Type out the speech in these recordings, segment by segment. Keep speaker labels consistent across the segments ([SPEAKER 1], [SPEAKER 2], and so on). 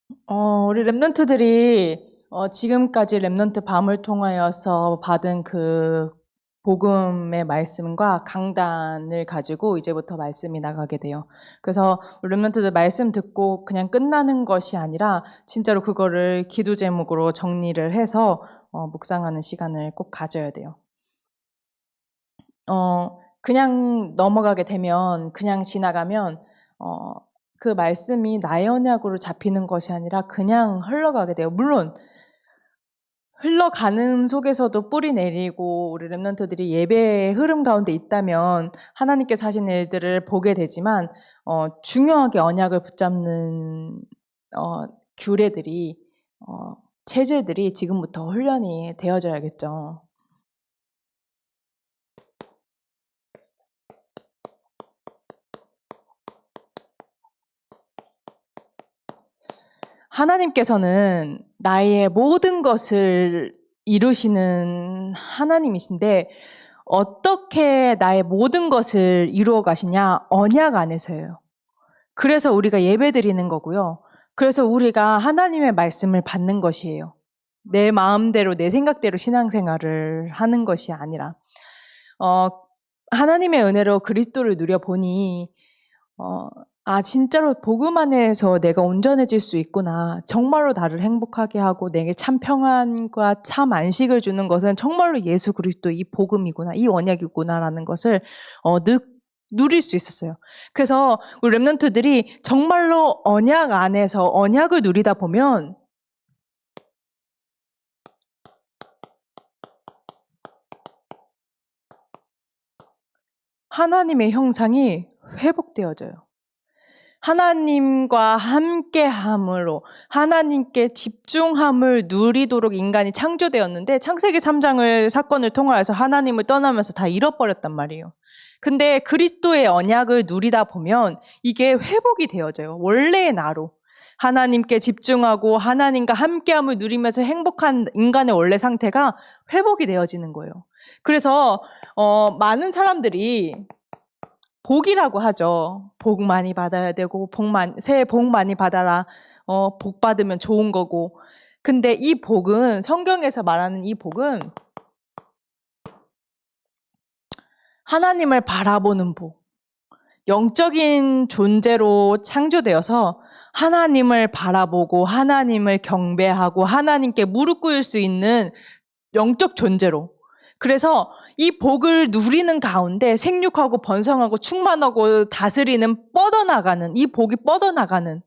[SPEAKER 1] 우리 랩런트들이 지금까지 랩런트 밤을 통하여서 받은 그 복음의 말씀과 강단을 가지고 이제부터 말씀이 나가게 돼요. 그래서 우리 랩런트들 말씀 듣고 그냥 끝나는 것이 아니라 진짜로 그거를 기도 제목으로 정리를 해서 묵상하는 시간을 꼭 가져야 돼요. 그냥 넘어가게 되면, 그냥 지나가면 그 말씀이 나의 언약으로 잡히는 것이 아니라 그냥 흘러가게 돼요. 물론 흘러가는 속에서도 뿌리 내리고 우리 랩런트들이 예배의 흐름 가운데 있다면 하나님께서 하신 일들을 보게 되지만 중요하게 언약을 붙잡는 규례들이 체제들이 지금부터 훈련이 되어져야겠죠. 하나님께서는 나의 모든 것을 이루시는 하나님이신데 어떻게 나의 모든 것을 이루어 가시냐? 언약 안에서예요. 그래서 우리가 예배드리는 거고요. 그래서 우리가 하나님의 말씀을 받는 것이에요. 내 마음대로 내 생각대로 신앙생활을 하는 것이 아니라 하나님의 은혜로 그리스도를 누려보니 진짜로 복음 안에서 내가 온전해질 수 있구나. 정말로 나를 행복하게 하고 내게 참 평안과 참 안식을 주는 것은 정말로 예수 그리스도 이 복음이구나. 이 언약이구나라는 것을 누릴 수 있었어요. 그래서 우리 랩런트들이 정말로 언약 안에서 언약을 누리다 보면 하나님의 형상이 회복되어져요. 하나님과 함께함으로 하나님께 집중함을 누리도록 인간이 창조되었는데 창세기 3장을 사건을 통하여서 하나님을 떠나면서 다 잃어버렸단 말이에요. 근데 그리스도의 언약을 누리다 보면 이게 회복이 되어져요. 원래의 나로. 하나님께 집중하고 하나님과 함께함을 누리면서 행복한 인간의 원래 상태가 회복이 되어지는 거예요. 그래서 많은 사람들이 복이라고 하죠. 복 많이 받아야 되고 새해 복 많이 받아라. 복 받으면 좋은 거고. 근데 이 복은 성경에서 말하는 이 복은 하나님을 바라보는 복. 영적인 존재로 창조되어서 하나님을 바라보고 하나님을 경배하고 하나님께 무릎 꿇을 수 있는 영적 존재로. 그래서 이 복을 누리는 가운데 생육하고 번성하고 충만하고 다스리는 뻗어나가는 이 복이 뻗어나가는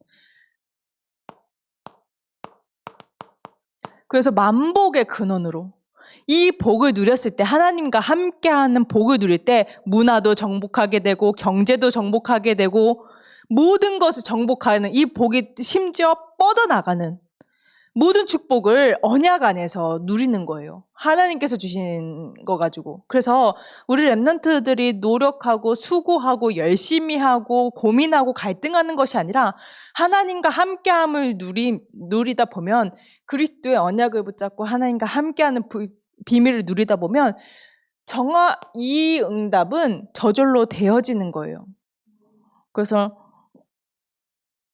[SPEAKER 1] 그래서 만복의 근원으로 이 복을 누렸을 때 하나님과 함께하는 복을 누릴 때 문화도 정복하게 되고 경제도 정복하게 되고 모든 것을 정복하는 이 복이 심지어 뻗어나가는 모든 축복을 언약 안에서 누리는 거예요. 하나님께서 주신 거 가지고. 그래서 우리 랩런트들이 노력하고 수고하고 열심히 하고 고민하고 갈등하는 것이 아니라 하나님과 함께함을 누리다 보면 그리스도의 언약을 붙잡고 하나님과 함께하는 비밀을 누리다 보면 이 응답은 저절로 되어지는 거예요. 그래서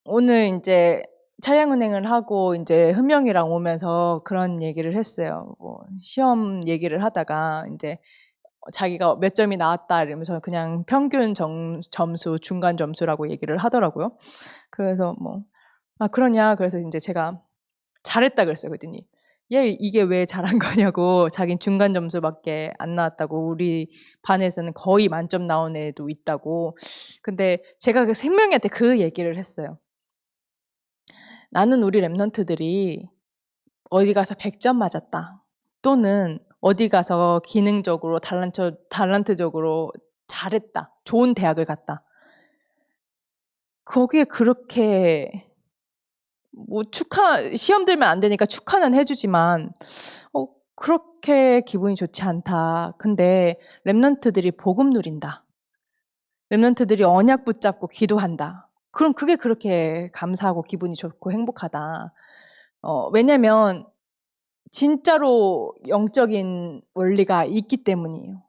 [SPEAKER 1] 오늘 이제 차량 운행을 하고 이제 흠영이랑 오면서 그런 얘기를 했어요. 시험 얘기를 하다가 이제 자기가 몇 점이 나왔다 이러면서 그냥 평균 점수, 중간 점수라고 얘기를 하더라고요. 그래서 그러냐. 그래서 이제 제가 잘했다 그랬어요. 그랬더니 얘 이게 왜 잘한 거냐고. 자긴 중간 점수밖에 안 나왔다고. 우리 반에서는 거의 만점 나온 애도 있다고. 근데 제가 그 생명이한테 그 얘기를 했어요. 나는 우리 랩런트들이 어디 가서 100점 맞았다. 또는 어디 가서 기능적으로 달란트적으로 잘했다. 좋은 대학을 갔다. 거기에 그렇게 시험 들면 안 되니까 축하는 해주지만 그렇게 기분이 좋지 않다. 근데 랩런트들이 복음 누린다. 랩런트들이 언약 붙잡고 기도한다. 그럼 그게 그렇게 감사하고 기분이 좋고 행복하다. 왜냐면 진짜로 영적인 원리가 있기 때문이에요.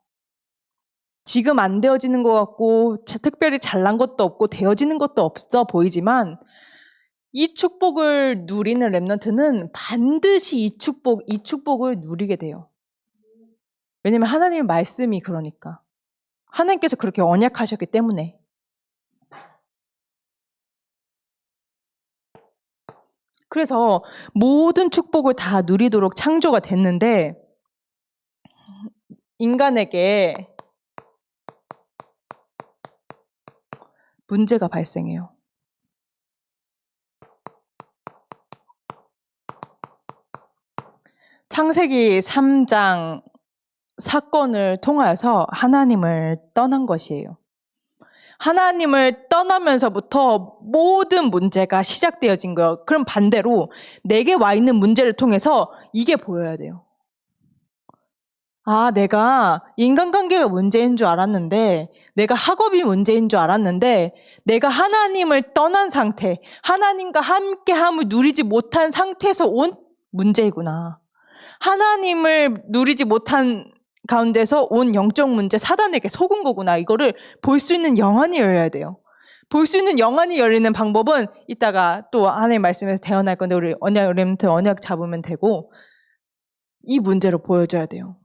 [SPEAKER 1] 지금 안 되어지는 것 같고 특별히 잘난 것도 없고 되어지는 것도 없어 보이지만 이 축복을 누리는 렘넌트는 반드시 이 축복을 누리게 돼요. 왜냐면 하나님의 말씀이 그러니까. 하나님께서 그렇게 언약하셨기 때문에. 그래서 모든 축복을 다 누리도록 창조가 됐는데 인간에게 문제가 발생해요. 창세기 3장 사건을 통하여서 하나님을 떠난 것이에요. 하나님을 떠나면서부터 모든 문제가 시작되어진 거예요. 그럼 반대로 내게 와 있는 문제를 통해서 이게 보여야 돼요. 아, 내가 인간관계가 문제인 줄 알았는데, 내가 학업이 문제인 줄 알았는데, 내가 하나님을 떠난 상태, 하나님과 함께함을 누리지 못한 상태에서 온 문제이구나. 하나님을 누리지 못한 가운데서 온 영적 문제, 사단에게 속은 거구나. 이거를 볼 수 있는 영안이 열려야 돼요. 볼 수 있는 영안이 열리는 방법은 이따가 또 하나님의 말씀에서 대언할 건데 우리 언약 잡으면 되고 이 문제로 보여줘야 돼요.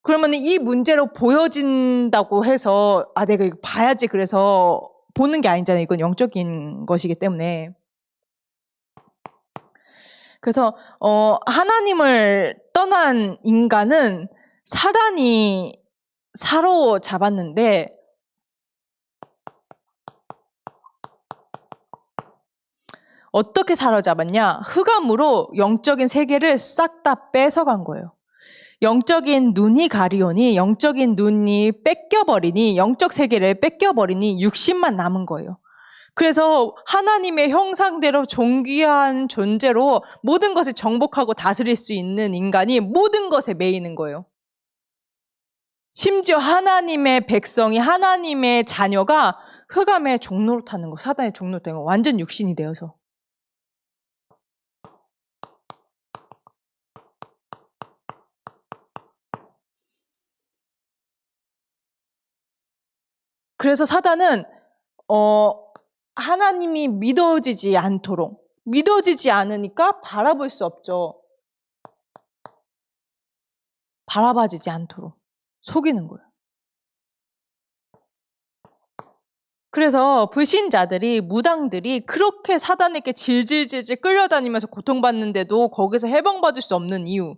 [SPEAKER 1] 그러면 이 문제로 보여진다고 해서 내가 이거 봐야지 그래서 보는 게 아니잖아요. 이건 영적인 것이기 때문에. 그래서 하나님을 떠난 인간은 사단이 사로잡았는데 어떻게 사로잡았냐? 흑암으로 영적인 세계를 싹 다 뺏어간 거예요. 영적인 눈이 가리오니 영적인 눈이 뺏겨버리니 영적 세계를 뺏겨버리니 육신만 남은 거예요. 그래서 하나님의 형상대로 존귀한 존재로 모든 것을 정복하고 다스릴 수 있는 인간이 모든 것에 매이는 거예요. 심지어 하나님의 백성이 하나님의 자녀가 흑암의 종로를 타는 거, 사단의 종로를 타는 거, 완전 육신이 되어서. 그래서 사단은 하나님이 믿어지지 않도록, 믿어지지 않으니까 바라볼 수 없죠. 바라봐지지 않도록 속이는 거예요. 그래서 불신자들이, 무당들이 그렇게 사단에게 질질질질 끌려다니면서 고통받는데도 거기서 해방받을 수 없는 이유,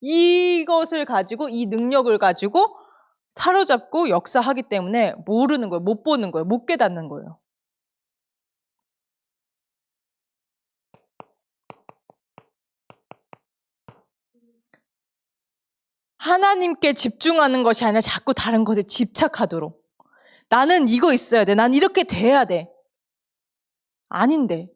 [SPEAKER 1] 이것을 가지고, 이 능력을 가지고 사로잡고 역사하기 때문에 모르는 거예요. 못 보는 거예요. 못 깨닫는 거예요. 하나님께 집중하는 것이 아니라 자꾸 다른 것에 집착하도록. 나는 이거 있어야 돼. 난 이렇게 돼야 돼. 아닌데.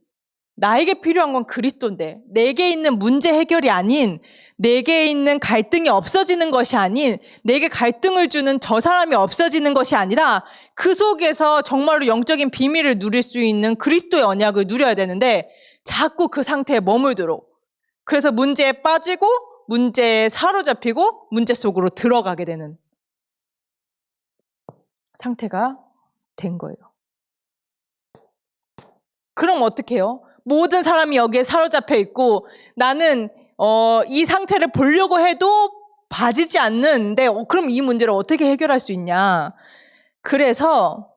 [SPEAKER 1] 나에게 필요한 건 그리스도인데. 내게 있는 문제 해결이 아닌, 내게 있는 갈등이 없어지는 것이 아닌, 내게 갈등을 주는 저 사람이 없어지는 것이 아니라 그 속에서 정말로 영적인 비밀을 누릴 수 있는 그리스도의 언약을 누려야 되는데 자꾸 그 상태에 머물도록. 그래서 문제에 빠지고 문제에 사로잡히고 문제 속으로 들어가게 되는 상태가 된 거예요. 그럼 어떻게 해요? 모든 사람이 여기에 사로잡혀 있고 나는 이 상태를 보려고 해도 봐지지 않는데 그럼 이 문제를 어떻게 해결할 수 있냐? 그래서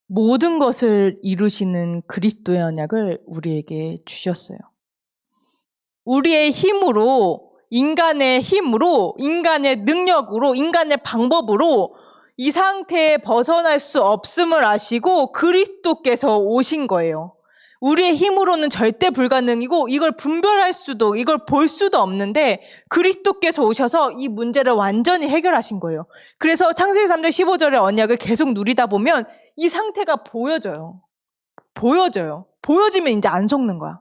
[SPEAKER 1] 모든 것을 이루시는 그리스도의 언약을 우리에게 주셨어요. 우리의 힘으로, 인간의 힘으로, 인간의 능력으로, 인간의 방법으로 이 상태에 벗어날 수 없음을 아시고 그리스도께서 오신 거예요. 우리의 힘으로는 절대 불가능이고 이걸 분별할 수도, 이걸 볼 수도 없는데 그리스도께서 오셔서 이 문제를 완전히 해결하신 거예요. 그래서 창세기 3장 15절의 언약을 계속 누리다 보면 이 상태가 보여져요. 보여지면 이제 안 속는 거야.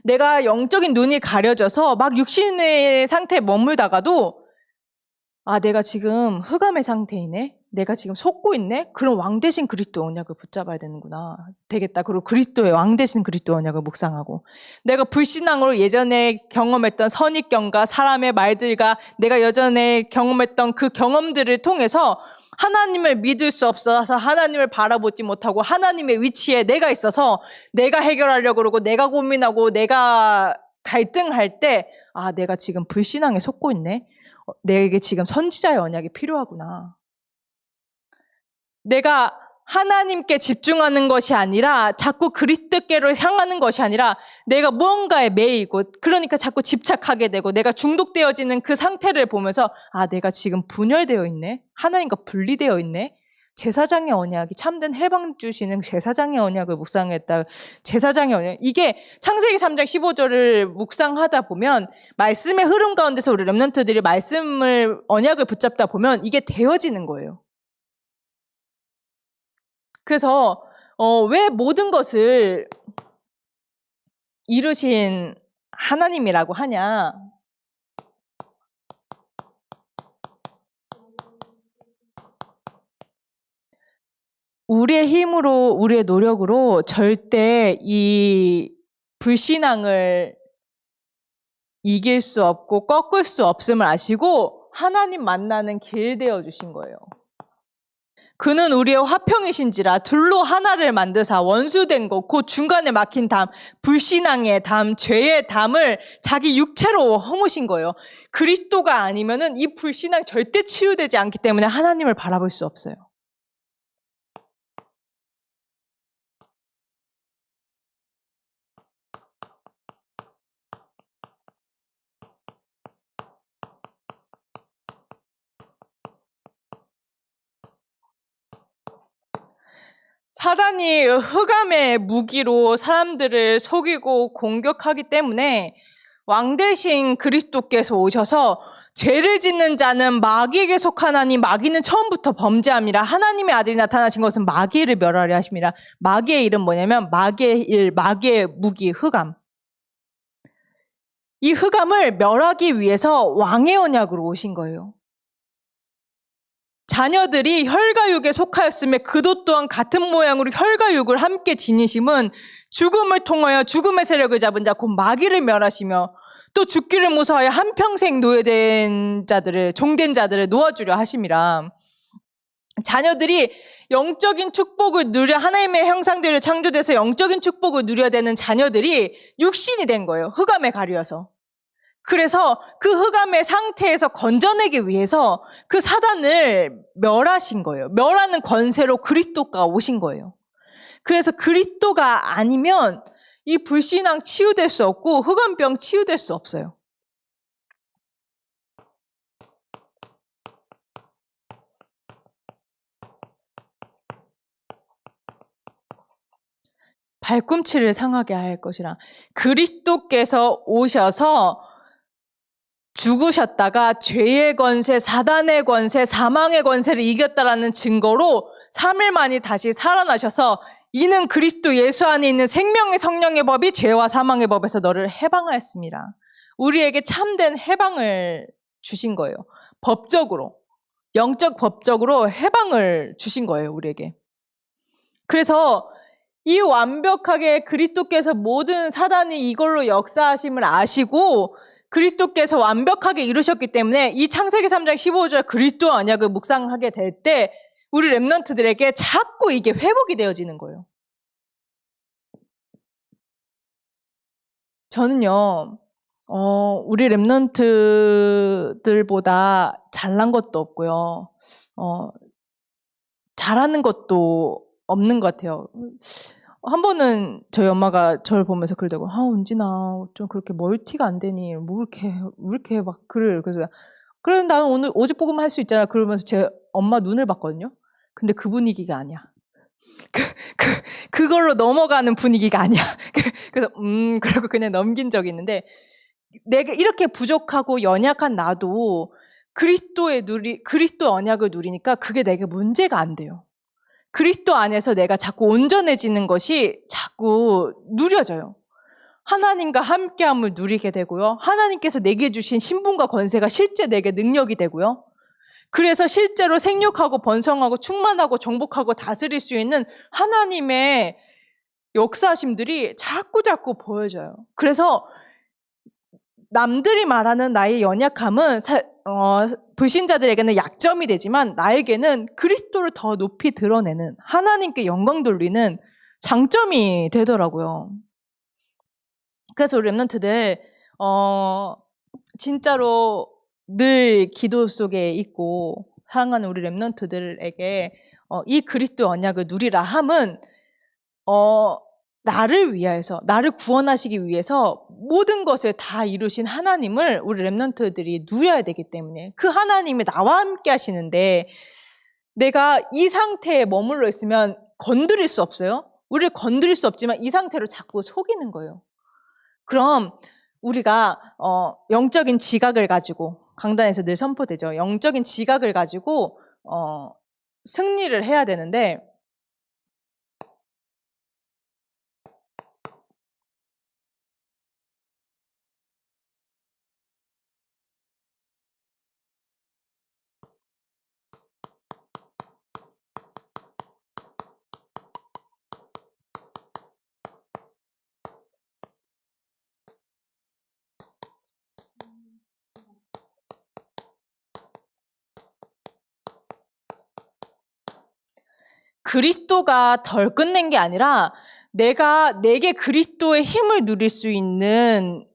[SPEAKER 1] 내가 영적인 눈이 가려져서 막 육신의 상태에 머물다가도 내가 지금 흑암의 상태이네. 내가 지금 속고 있네? 그럼 왕 대신 그리스도 언약을 붙잡아야 되는구나. 되겠다. 그리고 그리스도의 왕 대신 그리스도 언약을 묵상하고, 내가 불신앙으로 예전에 경험했던 선입견과 사람의 말들과 내가 예전에 경험했던 그 경험들을 통해서 하나님을 믿을 수 없어서 하나님을 바라보지 못하고 하나님의 위치에 내가 있어서 내가 해결하려고 그러고 내가 고민하고 내가 갈등할 때, 아, 내가 지금 불신앙에 속고 있네. 내게 지금 선지자의 언약이 필요하구나. 내가 하나님께 집중하는 것이 아니라 자꾸 그리스도께로 향하는 것이 아니라 내가 무언가에 매이고, 그러니까 자꾸 집착하게 되고 내가 중독되어지는 그 상태를 보면서, 아, 내가 지금 분열되어 있네. 하나님과 분리되어 있네. 제사장의 언약이 참된 해방 주시는 제사장의 언약을 묵상했다. 제사장의 언약. 이게 창세기 3장 15절을 묵상하다 보면 말씀의 흐름 가운데서 우리 렘넌트들이 말씀을 언약을 붙잡다 보면 이게 되어지는 거예요. 그래서 왜 모든 것을 이루신 하나님이라고 하냐? 우리의 힘으로, 우리의 노력으로 절대 이 불신앙을 이길 수 없고 꺾을 수 없음을 아시고 하나님 만나는 길 되어 주신 거예요. 그는 우리의 화평이신지라 둘로 하나를 만드사 원수된 것 곧 중간에 막힌 담, 불신앙의 담, 죄의 담을 자기 육체로 허무신 거예요. 그리스도가 아니면은 이 불신앙 절대 치유되지 않기 때문에 하나님을 바라볼 수 없어요. 사단이 흑암의 무기로 사람들을 속이고 공격하기 때문에 왕 대신 그리스도께서 오셔서 죄를 짓는 자는 마귀에게 속하나니 마귀는 처음부터 범죄함이라. 하나님의 아들이 나타나신 것은 마귀를 멸하려 하심이라. 마귀의 일은 뭐냐면 마귀의 일, 마귀의 무기, 흑암. 이 흑암을 멸하기 위해서 왕의 언약으로 오신 거예요. 자녀들이 혈과육에 속하였으며 그도 또한 같은 모양으로 혈과육을 함께 지니심은 죽음을 통하여 죽음의 세력을 잡은 자 곧 마귀를 멸하시며 또 죽기를 무서워하여 한평생 노예된 자들을, 종된 자들을 놓아주려 하심이라. 자녀들이 영적인 축복을 누려, 하나님의 형상대로 창조돼서 영적인 축복을 누려야 되는 자녀들이 육신이 된 거예요. 흑암에 가려서. 그래서 그 흑암의 상태에서 건져내기 위해서 그 사단을 멸하신 거예요. 멸하는 권세로 그리스도가 오신 거예요. 그래서 그리스도가 아니면 이 불신앙 치유될 수 없고 흑암병 치유될 수 없어요. 발꿈치를 상하게 할 것이라. 그리스도께서 오셔서 죽으셨다가 죄의 권세, 사단의 권세, 사망의 권세를 이겼다라는 증거로 3일 만에 다시 살아나셔서 이는 그리스도 예수 안에 있는 생명의 성령의 법이 죄와 사망의 법에서 너를 해방하였습니다. 우리에게 참된 해방을 주신 거예요. 법적으로, 영적 법적으로 해방을 주신 거예요, 우리에게. 그래서 이 완벽하게 그리스도께서 모든 사단이 이걸로 역사하심을 아시고 그리스도께서 완벽하게 이루셨기 때문에 이 창세기 3장 15절 그리스도 언약을 묵상하게 될 때 우리 렘넌트들에게 자꾸 이게 회복이 되어지는 거예요. 저는요, 우리 렘넌트들보다 잘난 것도 없고요, 잘하는 것도 없는 것 같아요. 한 번은 저희 엄마가 저를 보면서 그러더라고. 아, 은진아, 좀 그렇게 멀티가 안 되니, 뭐 이렇게 막 그래. 그래서, 그래, 나는 오늘 오직 복음 할 수 있잖아. 그러면서 제 엄마 눈을 봤거든요. 근데 그 분위기가 아니야. 그걸로 넘어가는 분위기가 아니야. 그래서, 그러고 그냥 넘긴 적이 있는데, 내가 이렇게 부족하고 연약한 나도 그리스도 언약을 누리니까 그게 내게 문제가 안 돼요. 그리스도 안에서 내가 자꾸 온전해지는 것이 자꾸 누려져요. 하나님과 함께함을 누리게 되고요. 하나님께서 내게 주신 신분과 권세가 실제 내게 능력이 되고요. 그래서 실제로 생육하고 번성하고 충만하고 정복하고 다스릴 수 있는 하나님의 역사심들이 자꾸자꾸 보여져요. 그래서 남들이 말하는 나의 연약함은 불신자들에게는 약점이 되지만 나에게는 그리스도를 더 높이 드러내는, 하나님께 영광 돌리는 장점이 되더라고요. 그래서 우리 랩런트들 진짜로 늘 기도 속에 있고 사랑하는 우리 랩런트들에게 이 그리스도의 언약을 누리라 함은 나를 위하여서, 나를 구원하시기 위해서 모든 것을 다 이루신 하나님을 우리 랩런트들이 누려야 되기 때문에, 그 하나님이 나와 함께 하시는데 내가 이 상태에 머물러 있으면 건드릴 수 없어요. 우리를 건드릴 수 없지만 이 상태로 자꾸 속이는 거예요. 그럼 우리가 영적인 지각을 가지고, 강단에서 늘 선포되죠. 영적인 지각을 가지고 승리를 해야 되는데, 그리스도가 덜 끝낸 게 아니라 내게 그리스도의 힘을 누릴 수 있는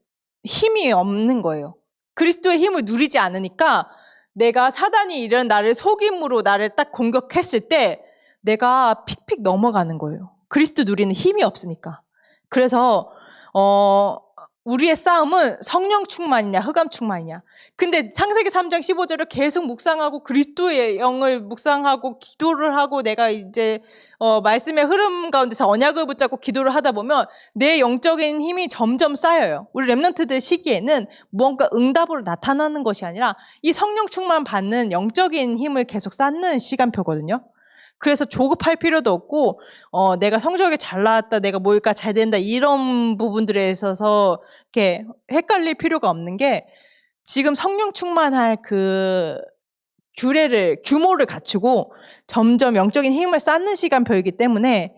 [SPEAKER 1] 힘이 없는 거예요. 그리스도의 힘을 누리지 않으니까 내가 사단이 이런 나를 속임으로 나를 딱 공격했을 때 내가 픽픽 넘어가는 거예요. 그리스도 누리는 힘이 없으니까. 그래서 우리의 싸움은 성령 충만이냐 흑암 충만이냐. 근데 창세기 3장 15절을 계속 묵상하고 그리스도의 영을 묵상하고 기도를 하고 내가 이제 말씀의 흐름 가운데서 언약을 붙잡고 기도를 하다 보면 내 영적인 힘이 점점 쌓여요. 우리 랩런트들 시기에는 뭔가 응답으로 나타나는 것이 아니라 이 성령 충만 받는 영적인 힘을 계속 쌓는 시간표거든요. 그래서 조급할 필요도 없고 내가 성적이 잘 나왔다, 내가 뭘까 잘 된다, 이런 부분들에 있어서 이렇게 헷갈릴 필요가 없는 게, 지금 성령 충만할 그 규모를 갖추고 점점 영적인 힘을 쌓는 시간표이기 때문에,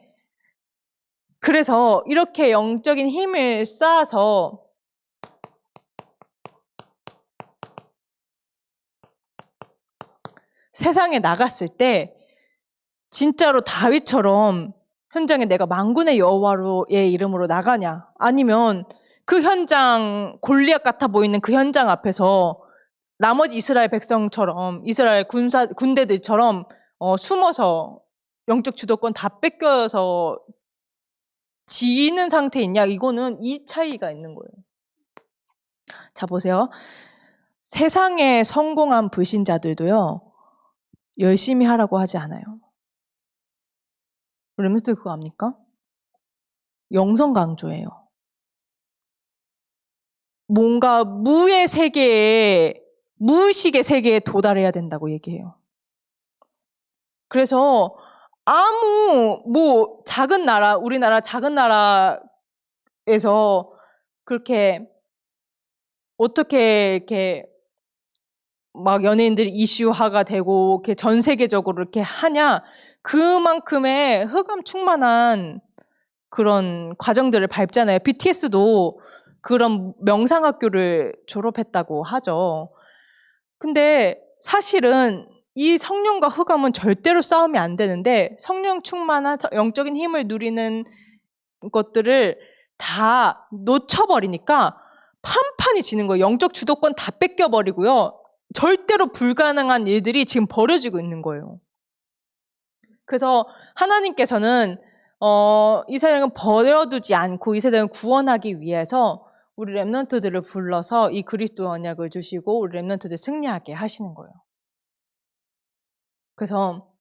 [SPEAKER 1] 그래서 이렇게 영적인 힘을 쌓아서 세상에 나갔을 때 진짜로 다윗처럼 현장에 내가 만군의 여호와의 이름으로 나가냐, 아니면 그 현장, 골리앗 같아 보이는 그 현장 앞에서 나머지 이스라엘 백성처럼, 이스라엘 군대들처럼 숨어서 영적 주도권 다 뺏겨서 지는 상태에 있냐. 이거는 이 차이가 있는 거예요. 자, 보세요. 세상에 성공한 불신자들도요, 열심히 하라고 하지 않아요. 렘스들 그거 압니까? 영성 강조예요. 뭔가 무의 세계에, 무의식의 세계에 도달해야 된다고 얘기해요. 그래서 작은 나라, 우리나라 작은 나라에서 그렇게 어떻게 이렇게 막 연예인들이 이슈화가 되고 이렇게 전 세계적으로 이렇게 하냐, 그만큼의 흑암 충만한 그런 과정들을 밟잖아요. BTS도 그런 명상학교를 졸업했다고 하죠. 근데 사실은 이 성령과 흑암은 절대로 싸우면 안 되는데, 성령 충만한 영적인 힘을 누리는 것들을 다 놓쳐버리니까 판판이 지는 거예요. 영적 주도권 다 뺏겨버리고요. 절대로 불가능한 일들이 지금 벌어지고 있는 거예요. 그래서 하나님께서는 이 세상을 버려두지 않고 이 세상을 구원하기 위해서 우리 랩런트들을 불러서 이 그리스도의 언약을 주시고 우리 랩런트들 승리하게 하시는 거예요. 그래서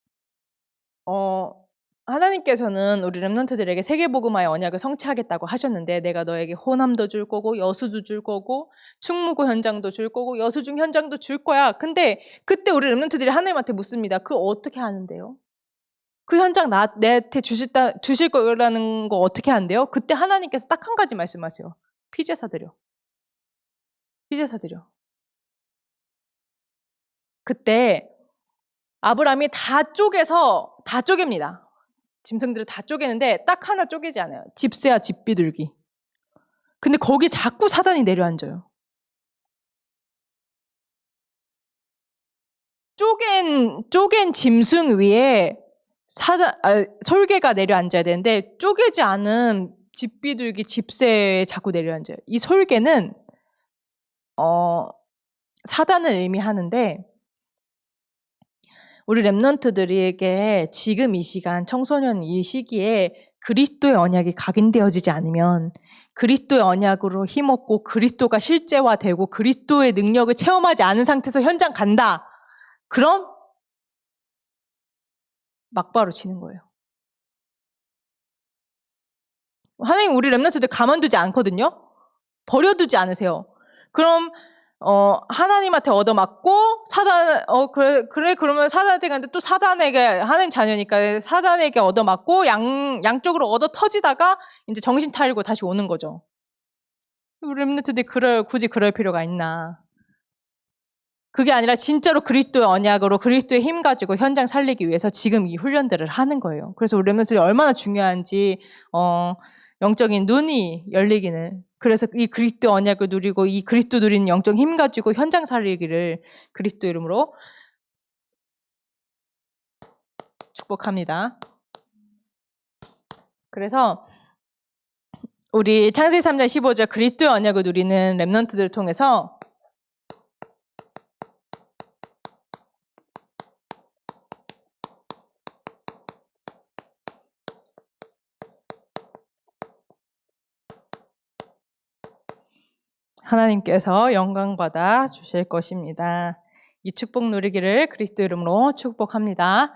[SPEAKER 1] 하나님께서는 우리 렘넌트들에게 세계복음화의 언약을 성취하겠다고 하셨는데, 내가 너에게 호남도 줄 거고 여수도 줄 거고 충무구 현장도 줄 거고 여수중 현장도 줄 거야. 근데 그때 우리 렘넌트들이 하나님한테 묻습니다. 그거 어떻게 하는데요? 그 현장 내한테 주실 거라는 거 어떻게 한대요? 그때 하나님께서 딱 한 가지 말씀하세요. 피제 사드려. 피제 사드려. 그때 아브라함이 다 쪼갭니다. 짐승들을 다 쪼개는데 딱 하나 쪼개지 않아요. 집새와 집비둘기. 근데 거기 자꾸 사단이 내려앉아요. 쪼갠 짐승 위에 솔개가 내려앉아야 되는데 쪼개지 않은 집비둘기 집새에 자꾸 내려앉아요. 이 솔개는 사단을 의미하는데 우리 렘넌트들에게 지금 이 시간 청소년 이 시기에 그리스도의 언약이 각인되어지지 않으면 그리스도의 언약으로 힘없고 그리스도가 실제화되고 그리스도의 능력을 체험하지 않은 상태에서 현장 간다. 그럼 막바로 지는 거예요. 하나님 우리 렘넌트들 가만두지 않거든요. 버려두지 않으세요. 그럼 하나님한테 얻어맞고 그러면 사단한테 갔는데 또 사단에게 하나님 자녀니까 사단에게 얻어맞고 양쪽으로 얻어 터지다가 이제 정신 차리고 다시 오는 거죠. 우리 렘넌트들이 굳이 그럴 필요가 있나? 그게 아니라 진짜로 그리스도의 언약으로 그리스도의 힘 가지고 현장 살리기 위해서 지금 이 훈련들을 하는 거예요. 그래서 우리 렘넌트들이 얼마나 중요한지 영적인 눈이 열리기는 그래서 이 그리스도 언약을 누리고 이 그리스도 누리는 영적 힘 가지고 현장 살리기를 그리스도 이름으로 축복합니다. 그래서 우리 창세기 3장 15절 그리스도의 언약을 누리는 렘넌트들을 통해서 하나님께서 영광받아 주실 것입니다. 이 축복 누리기를 그리스도 이름으로 축복합니다.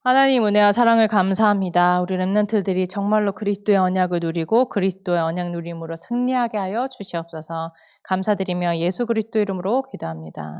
[SPEAKER 1] 하나님 은혜와 사랑을 감사합니다. 우리 렘넌트들이 정말로 그리스도의 언약을 누리고 그리스도의 언약 누림으로 승리하게 하여 주시옵소서. 감사드리며 예수 그리스도 이름으로 기도합니다.